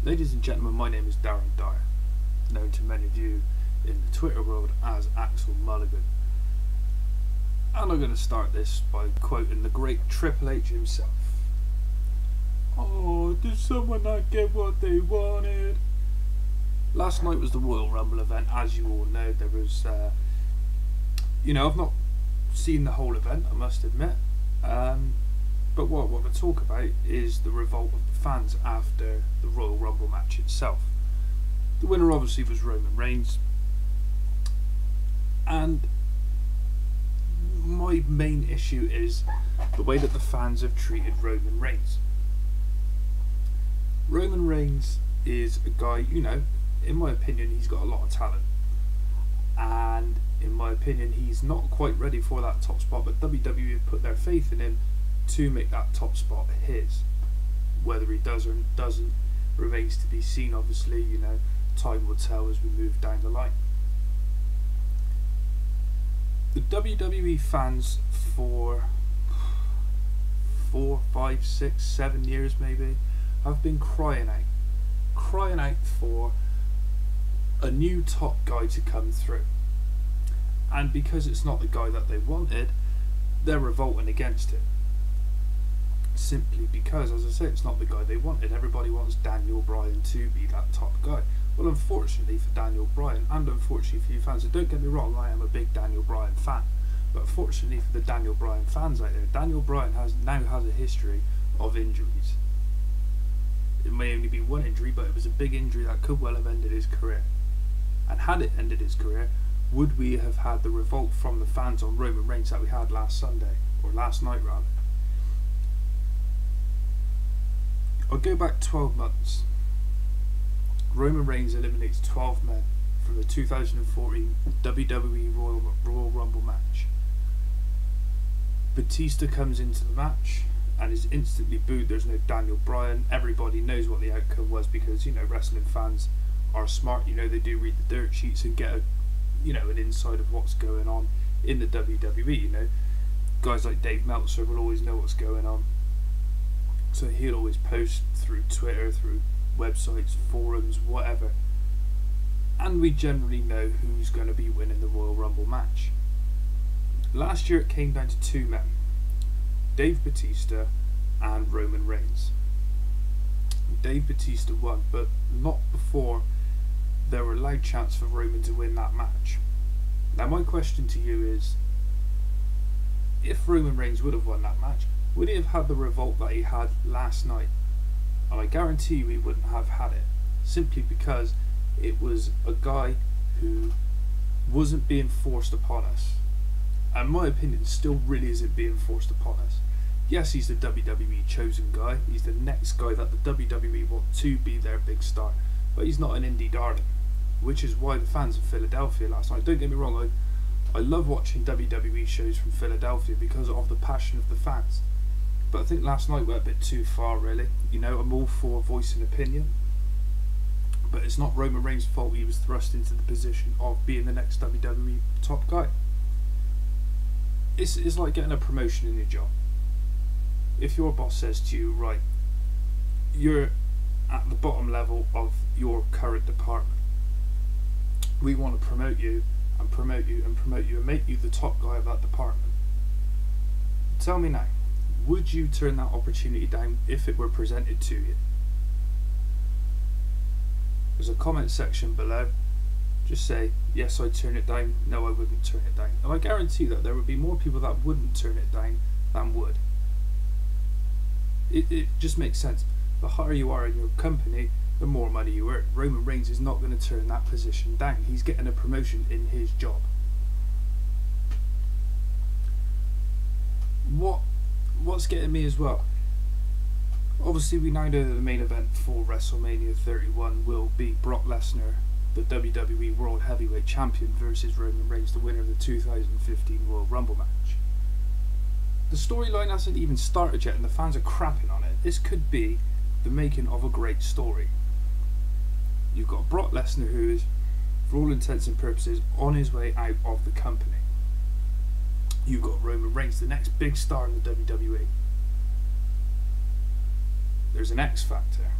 Ladies and gentlemen, my name is Darren Dyer, known to many of you in the Twitter world as Axel Mulligan. And I'm going to start this by quoting the great Triple H himself. Oh, did someone not get what they wanted? Last night was the Royal Rumble event, as you all know. There was, I've not seen the whole event, I must admit. But what I want to talk about is the revolt of the fans after the Royal Rumble match itself. The winner obviously was Roman Reigns. And my main issue is the way that the fans have treated Roman Reigns. Roman Reigns is a guy, in my opinion, he's got a lot of talent. And in my opinion, he's not quite ready for that top spot, but WWE have put their faith in him to make that top spot his. Whether he does or doesn't remains to be seen, obviously. Time will tell as we move down the line. The WWE fans for 4, 5, 6, 7 years maybe have been crying out for a new top guy to come through. And because it's not the guy that they wanted, they're revolting against it. Simply because, as I say, it's not the guy they wanted. Everybody wants Daniel Bryan to be that top guy. Well, unfortunately for Daniel Bryan, and unfortunately for you fans, and don't get me wrong, I am a big Daniel Bryan fan, but unfortunately for the Daniel Bryan fans out there, Daniel Bryan now has a history of injuries. It may only be one injury, but it was a big injury that could well have ended his career. And had it ended his career, would we have had the revolt from the fans on Roman Reigns that we had last Sunday, or last night rather? I'll go back 12 months. Roman Reigns eliminates 12 men from the 2014 WWE Royal Rumble match. Batista comes into the match and is instantly booed. There's no Daniel Bryan. Everybody knows what the outcome was because, wrestling fans are smart. They do read the dirt sheets and get an insight of what's going on in the WWE. Guys like Dave Meltzer will always know what's going on. So he'll always post through Twitter, through websites, forums, whatever. And we generally know who's going to be winning the Royal Rumble match. Last year it came down to two men, Dave Batista and Roman Reigns. Dave Batista won, but not before there were a loud chance for Roman to win that match. Now my question to you is, if Roman Reigns would have won that match, would he have had the revolt that he had last night? And I guarantee we wouldn't have had it, simply because it was a guy who wasn't being forced upon us. And my opinion still really isn't being forced upon us. Yes, he's the WWE chosen guy, he's the next guy that the WWE want to be their big star, but he's not an indie darling, which is why the fans of Philadelphia last night, don't get me wrong, I love watching WWE shows from Philadelphia because of the passion of the fans. But I think last night went a bit too far, really. I'm all for voicing opinion, but it's not Roman Reigns' fault he was thrust into the position of being the next WWE top guy. It's like getting a promotion in your job. If your boss says to you, right, you're at the bottom level of your current department, we want to promote you and promote you and promote you and make you the top guy of that department. Tell me now, would you turn that opportunity down if it were presented to you? There's a comment section below. Just say, yes, I'd turn it down, no, I wouldn't turn it down. And I guarantee that there would be more people that wouldn't turn it down than would. It just makes sense. The higher you are in your company, the more money you earn. Roman Reigns is not going to turn that position down. He's getting a promotion in his job. What's getting me as well? Obviously, we now know that the main event for WrestleMania 31 will be Brock Lesnar, the WWE World Heavyweight Champion, versus Roman Reigns, the winner of the 2015 Royal Rumble match. The storyline hasn't even started yet and the fans are crapping on it. This could be the making of a great story. You've got Brock Lesnar, who is, for all intents and purposes, on his way out of the company. You've got Roman Reigns, the next big star in the WWE. There's an X factor.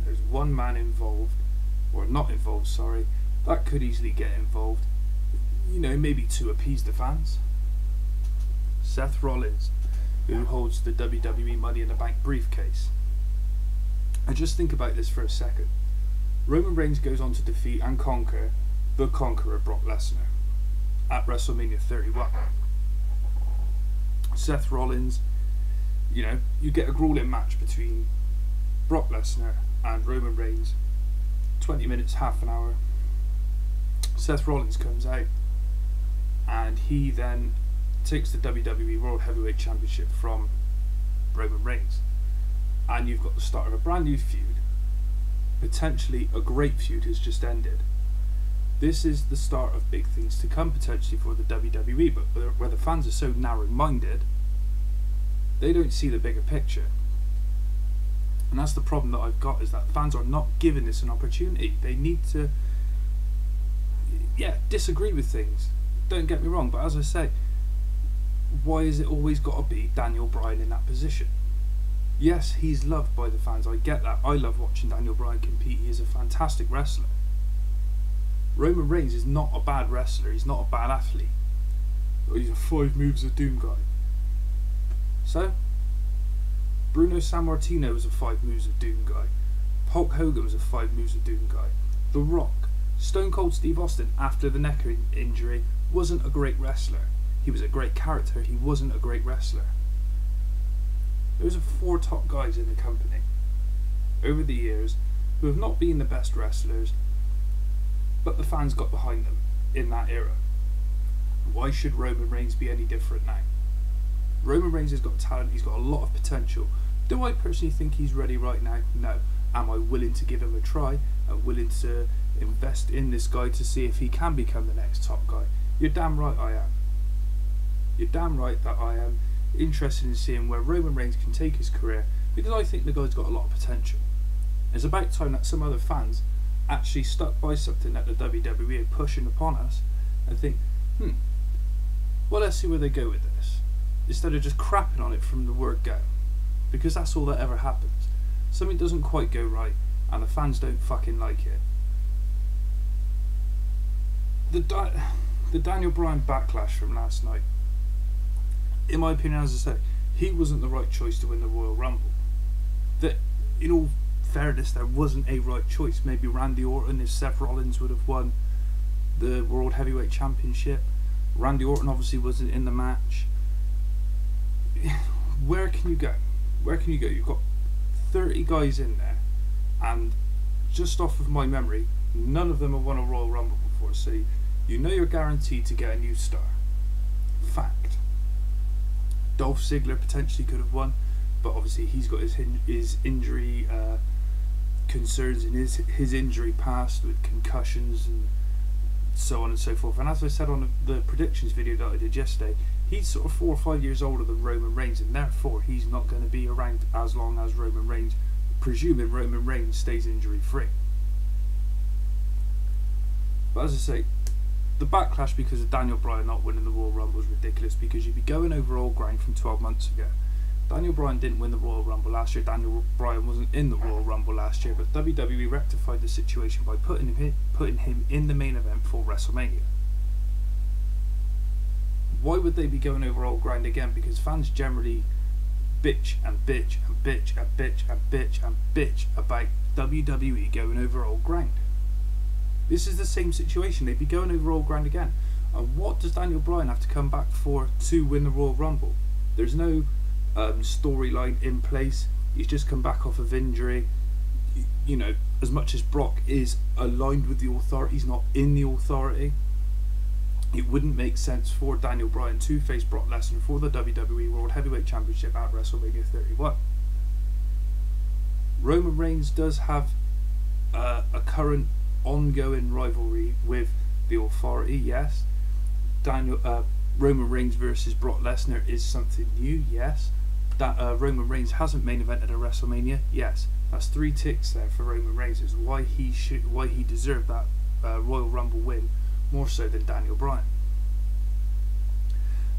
There's one man involved, or not involved, sorry, that could easily get involved, you know, maybe to appease the fans. Seth Rollins, who holds the WWE Money in the Bank briefcase. And just think about this for a second. Roman Reigns goes on to defeat and conquer the Conqueror Brock Lesnar at WrestleMania 31. Seth Rollins, you know, you get a grueling match between Brock Lesnar and Roman Reigns, 20 minutes, half an hour. Seth Rollins comes out and he then takes the WWE World Heavyweight Championship from Roman Reigns, and you've got the start of a brand new feud. Potentially a great feud has just ended. This is the start of big things to come potentially for the WWE, but where the fans are so narrow-minded, they don't see the bigger picture. And that's the problem that I've got, is that fans are not given this an opportunity. They need to, disagree with things. Don't get me wrong, but as I say, why is it always got to be Daniel Bryan in that position? Yes, he's loved by the fans, I get that. I love watching Daniel Bryan compete. He is a fantastic wrestler. Roman Reigns is not a bad wrestler. He's not a bad athlete. He's a 5 moves of doom guy. So, Bruno Sammartino was a 5 moves of doom guy. Hulk Hogan was a 5 moves of doom guy. The Rock, Stone Cold Steve Austin, after the neck injury, wasn't a great wrestler. He was a great character. He wasn't a great wrestler. Those are 4 top guys in the company over the years who have not been the best wrestlers, but the fans got behind them in that era. Why should Roman Reigns be any different now? Roman Reigns has got talent. He's got a lot of potential. Do I personally think he's ready right now? No. Am I willing to give him a try? I'm willing to invest in this guy to see if he can become the next top guy? You're damn right I am. You're damn right that I am interested in seeing where Roman Reigns can take his career, because I think the guy's got a lot of potential. It's about time that some other fans actually stuck by something that the WWE are pushing upon us and think, well, let's see where they go with this, instead of just crapping on it from the word go, because that's all that ever happens. Something doesn't quite go right and the fans don't fucking like it. The Daniel Bryan backlash from last night, in my opinion, as I say, he wasn't the right choice to win the Royal Rumble. That, in all fairness, there wasn't a right choice. Maybe Randy Orton, if Seth Rollins would have won the World Heavyweight Championship. Randy Orton obviously wasn't in the match. Where can you go? Where can you go? You've got 30 guys in there, and just off of my memory, none of them have won a Royal Rumble before, so you know you're guaranteed to get a new star. Fact. Dolph Ziggler potentially could have won, but obviously he's got his injury concerns in his injury past with concussions and so on and so forth. And as I said on the predictions video that I did yesterday, he's sort of 4 or 5 years older than Roman Reigns, and therefore he's not going to be around as long as Roman Reigns, presuming Roman Reigns stays injury free. But as I say, the backlash because of Daniel Bryan not winning the Royal Rumble is ridiculous, because you'd be going over all ground from 12 months ago. Daniel Bryan didn't win the Royal Rumble last year. Daniel Bryan wasn't in the Royal Rumble last year, but WWE rectified the situation by putting him in the main event for WrestleMania. Why would they be going over old ground again? Because fans generally bitch and bitch and bitch and bitch and bitch and bitch about WWE going over old ground. This is the same situation. They'd be going over old ground again. And what does Daniel Bryan have to come back for to win the Royal Rumble? There's no storyline in place. He's just come back off of injury. You know, as much as Brock is aligned with the Authority, he's not in the Authority. It wouldn't make sense for Daniel Bryan to face Brock Lesnar for the WWE World Heavyweight Championship at WrestleMania 31. Roman Reigns does have a current ongoing rivalry with the Authority, yes. Roman Reigns versus Brock Lesnar is something new, yes. That Roman Reigns hasn't main evented at WrestleMania, yes. That's 3 ticks there for Roman Reigns, is why he deserved that Royal Rumble win more so than Daniel Bryan.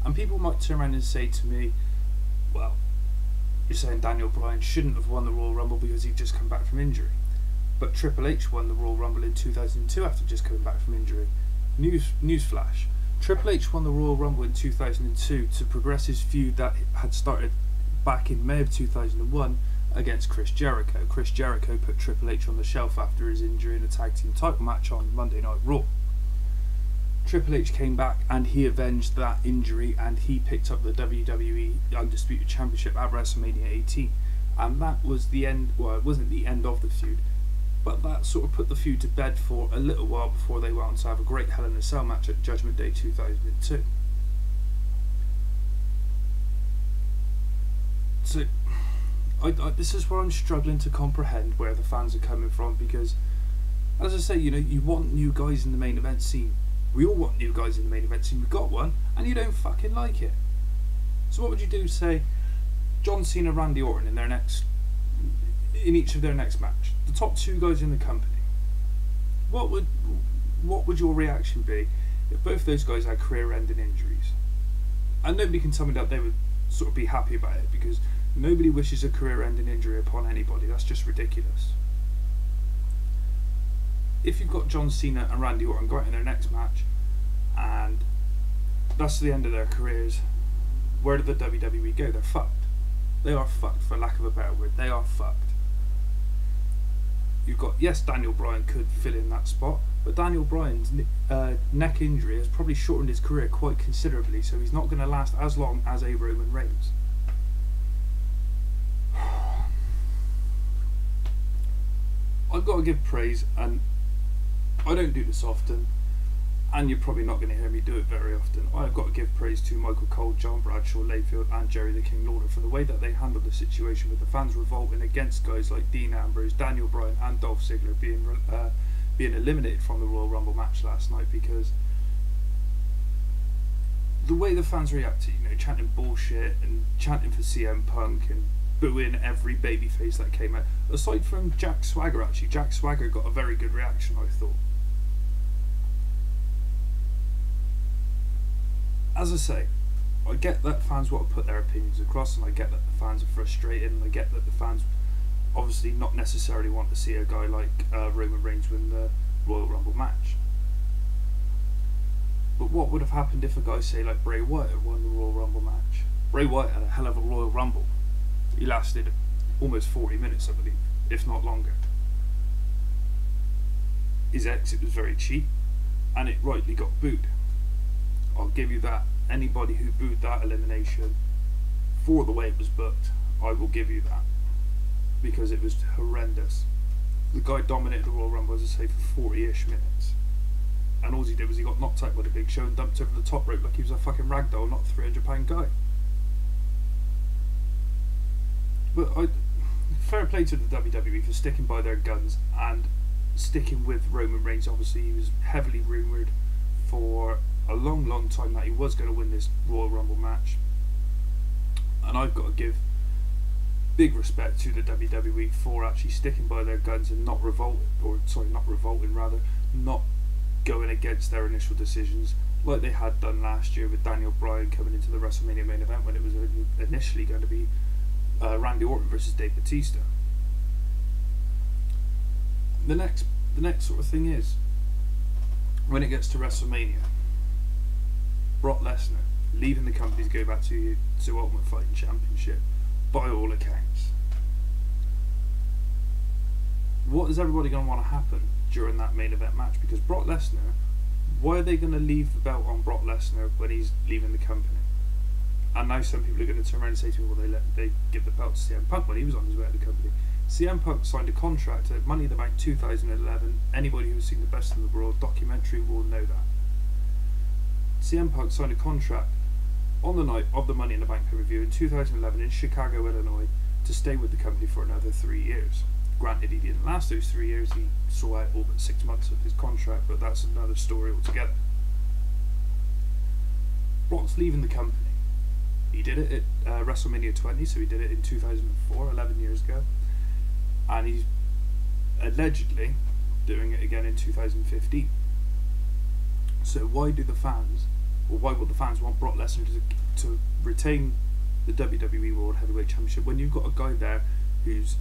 And people might turn around and say to me, well, you're saying Daniel Bryan shouldn't have won the Royal Rumble because he'd just come back from injury. But Triple H won the Royal Rumble in 2002 after just coming back from injury. Newsflash. Triple H won the Royal Rumble in 2002 to progress his feud that had started back in May of 2001 against Chris Jericho. Chris Jericho put Triple H on the shelf after his injury in a tag team title match on Monday Night Raw. Triple H came back and he avenged that injury, and he picked up the WWE Undisputed Championship at WrestleMania 18. And that was the end. Well, it wasn't the end of the feud, but that sort of put the feud to bed for a little while before they went on to have a great Hell in a Cell match at Judgment Day 2002. So, this is where I'm struggling to comprehend where the fans are coming from, because, as I say, you want new guys in the main event scene. We all want new guys in the main event scene. We've got one, and you don't fucking like it. So what would you do, say, John Cena, Randy Orton in each of their next match? The top two guys in the company. What would your reaction be if both those guys had career-ending injuries? And nobody can tell me that they would sort of be happy about it, because nobody wishes a career-ending injury upon anybody. That's just ridiculous. If you've got John Cena and Randy Orton going in their next match, and that's the end of their careers, where did the WWE go? They're fucked. They are fucked, for lack of a better word. They are fucked. You've got, yes, Daniel Bryan could fill in that spot, but Daniel Bryan's neck injury has probably shortened his career quite considerably, so he's not going to last as long as a Roman Reigns. I've got to give praise, and I don't do this often, and you're probably not going to hear me do it very often. I've got to give praise to Michael Cole, John Bradshaw, Layfield and Jerry the King Lawler for the way that they handled the situation with the fans revolting against guys like Dean Ambrose, Daniel Bryan and Dolph Ziggler being eliminated from the Royal Rumble match last night, because the way the fans reacted, chanting bullshit and chanting for CM Punk and booing every babyface that came out, aside from Jack Swagger. Actually, Jack Swagger got a very good reaction, I thought. As I say, I get that fans want to put their opinions across, and I get that the fans are frustrated, and I get that the fans obviously not necessarily want to see a guy like Roman Reigns win the Royal Rumble match. But what would have happened if a guy, say, like Bray Wyatt had won the Royal Rumble match? Bray Wyatt had a hell of a Royal Rumble. He lasted almost 40 minutes, I believe, if not longer. His exit was very cheap, and it rightly got booed. I'll give you that. Anybody who booed that elimination for the way it was booked, I will give you that, because it was horrendous. The guy dominated the Royal Rumble, as I say, for 40-ish minutes, and all he did was he got knocked out by the Big Show and dumped over the top rope like he was a fucking ragdoll, not a 300-pound guy. But fair play to the WWE for sticking by their guns and sticking with Roman Reigns. Obviously, he was heavily rumoured for a long time that he was going to win this Royal Rumble match, and I've got to give big respect to the WWE for actually sticking by their guns and not going against their initial decisions like they had done last year with Daniel Bryan coming into the WrestleMania main event when it was initially going to be Randy Orton versus Dave Bautista. The next sort of thing is, when it gets to WrestleMania, Brock Lesnar leaving the company to go back to Ultimate Fighting Championship, by all accounts. What is everybody going to want to happen during that main event match? Because Brock Lesnar, why are they going to leave the belt on Brock Lesnar when he's leaving the company? And now some people are going to turn around and say to me, well, they give the belt to CM Punk when he was on his way out of the company. CM Punk signed a contract at Money in the Bank 2011. Anybody who's seen the Best in the World documentary will know that. CM Punk signed a contract on the night of the Money in the Bank pay-per-view in 2011 in Chicago, Illinois, to stay with the company for another 3 years. Granted, he didn't last those 3 years. He saw out all but 6 months of his contract, but that's another story altogether. Brock's leaving the company. He did it at WrestleMania 20, so he did it in 2004, 11 years ago. And he's allegedly doing it again in 2015. So why will the fans want Brock Lesnar to retain the WWE World Heavyweight Championship when you've got a guy there who's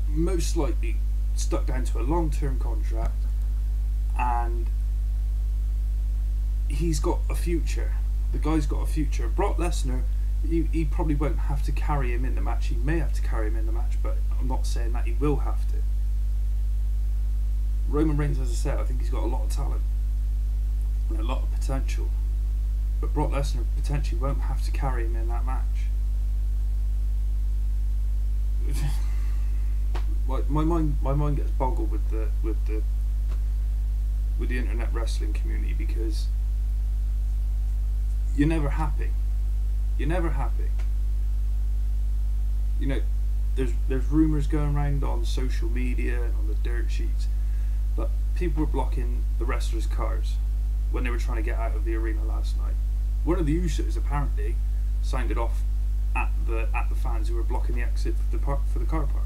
most likely stuck down to a long-term contract, and he's got a future. The guy's got a future. Brock Lesnar, he probably won't have to carry him in the match. He may have to carry him in the match, but I'm not saying that he will have to. Roman Reigns, as I said, I think he's got a lot of talent and a lot of potential, but Brock Lesnar potentially won't have to carry him in that match. my mind gets boggled with the internet wrestling community, because you're never happy. You're never happy. You know, there's rumours going around on social media and on the dirt sheets that people were blocking the wrestlers' cars when they were trying to get out of the arena last night. One of the Usos apparently signed it off at the fans who were blocking the exit for the car park.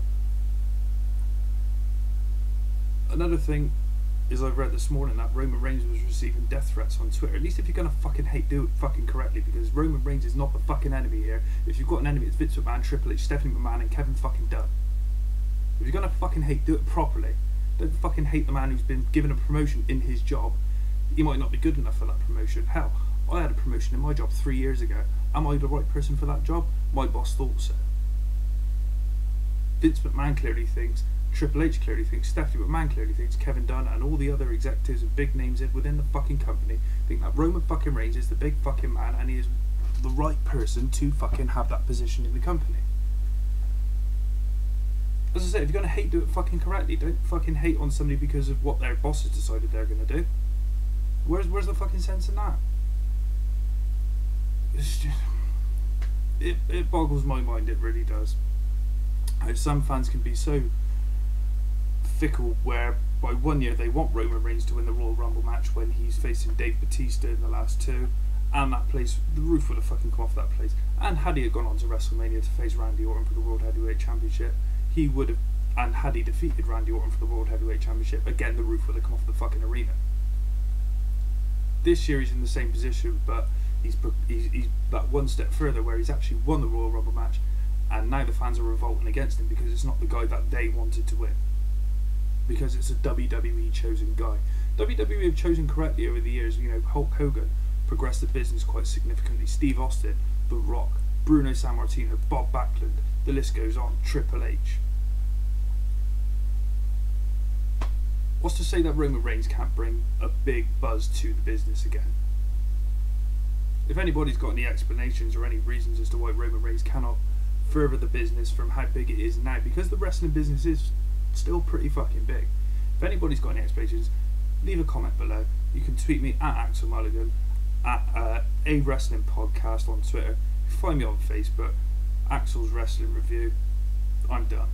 Another thing is, I've read this morning that Roman Reigns was receiving death threats on Twitter. At least if you're gonna fucking hate, do it fucking correctly, because Roman Reigns is not the fucking enemy here. If you've got an enemy, it's Vince McMahon, Triple H, Stephanie McMahon, and Kevin fucking Dunn. If you're gonna fucking hate, do it properly. Don't fucking hate the man who's been given a promotion in his job. He might not be good enough for that promotion. Hell, I had a promotion in my job 3 years ago. Am I the right person for that job? My boss thought so. Vince McMahon clearly thinks, Triple H clearly thinks, Stephanie McMahon clearly thinks, Kevin Dunn and all the other executives and big names within the fucking company think that Roman fucking Reigns is the big fucking man and he is the right person to fucking have that position in the company. As I said, if you're gonna hate, do it fucking correctly. Don't fucking hate on somebody because of what their bosses decided they're gonna do. Where's the fucking sense in that? It's just, it boggles my mind, it really does. How some fans can be so fickle, where by 1 year they want Roman Reigns to win the Royal Rumble match when he's facing Dave Bautista in the last two, and that place, the roof would have fucking come off that place. And had he had gone on to WrestleMania to face Randy Orton for the World Heavyweight Championship, he would have, and had he defeated Randy Orton for the World Heavyweight Championship, again the roof would have come off the fucking arena. This year he's in the same position, but he's that one step further, where he's actually won the Royal Rumble match, and now the fans are revolting against him because it's not the guy that they wanted to win, because it's a WWE chosen guy. WWE have chosen correctly over the years. You know, Hulk Hogan progressed the business quite significantly, Steve Austin, The Rock, Bruno Sammartino, Bob Backlund, the list goes on, Triple H. What's to say that Roman Reigns can't bring a big buzz to the business again? If anybody's got any explanations or any reasons as to why Roman Reigns cannot further the business from how big it is now, because the wrestling business is still pretty fucking big. If anybody's got any explanations, leave a comment below. You can tweet me at Axel Mulligan, at A Wrestling Podcast on Twitter. Find me on Facebook, Axel's Wrestling Review. I'm done.